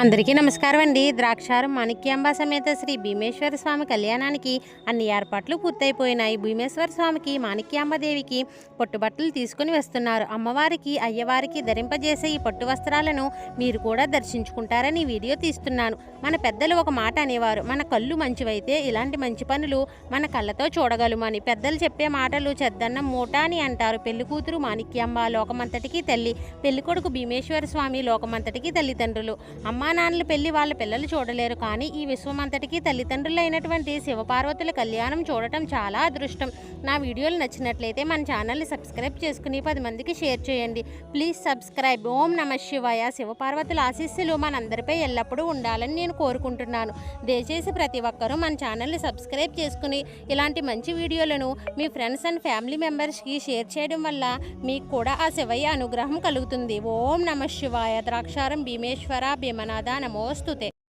అందరికీ నమస్కారం అండి. ద్రాక్షారం మాణిక్యాంబ సమేత శ్రీ భీమేశ్వర స్వామి కళ్యాణానికి అన్ని ఏర్పాట్లు పూర్తయిపోయినాయి. భీమేశ్వర స్వామికి మాణిక్యాంబదేవికి పట్టుబట్టలు తీసుకుని వస్తున్నారు. అమ్మవారికి అయ్యవారికి ధరింపజేసే ఈ పట్టు వస్త్రాలను మీరు కూడా దర్శించుకుంటారని వీడియో తీస్తున్నాను. మన పెద్దలు ఒక మాట అనేవారు, మన కళ్ళు మంచివైతే ఇలాంటి మంచి పనులు మన కళ్ళతో చూడగలమని. పెద్దలు చెప్పే మాటలు చెద్దన్నం మూట అని అంటారు. పెళ్లి కూతురు మాణిక్యాంబ లోకమంతటికి తల్లి, పెళ్లి కొడుకు భీమేశ్వర స్వామి లోకమంతటికి తల్లిదండ్రులు. అమ్మా నాన్నల పెళ్లి వాళ్ళ పిల్లలు చూడలేరు, కానీ ఈ విశ్వమంతటికి తల్లిదండ్రులైనటువంటి శివపార్వతుల కళ్యాణం చూడటం చాలా అదృష్టం. నా వీడియోలు నచ్చినట్లయితే మన ఛానల్ని సబ్స్క్రైబ్ చేసుకుని 10 మందికి షేర్ చేయండి. Please subscribe. ఓం నమ శివాయ. శివపార్వతుల ఆశీస్సులు మనందరిపై ఎల్లప్పుడూ ఉండాలని నేను కోరుకుంటున్నాను. దయచేసి ప్రతి ఒక్కరూ మన ఛానల్ని సబ్స్క్రైబ్ చేసుకుని ఇలాంటి మంచి వీడియోలను మీ ఫ్రెండ్స్ అండ్ ఫ్యామిలీ మెంబర్స్కి షేర్ చేయడం వల్ల మీకు కూడా ఆ శివయ్య అనుగ్రహం కలుగుతుంది. ఓం నమ శివాయ. ద్రాక్షారం భీమేశ్వర భీమనాథ నమోస్తుతే.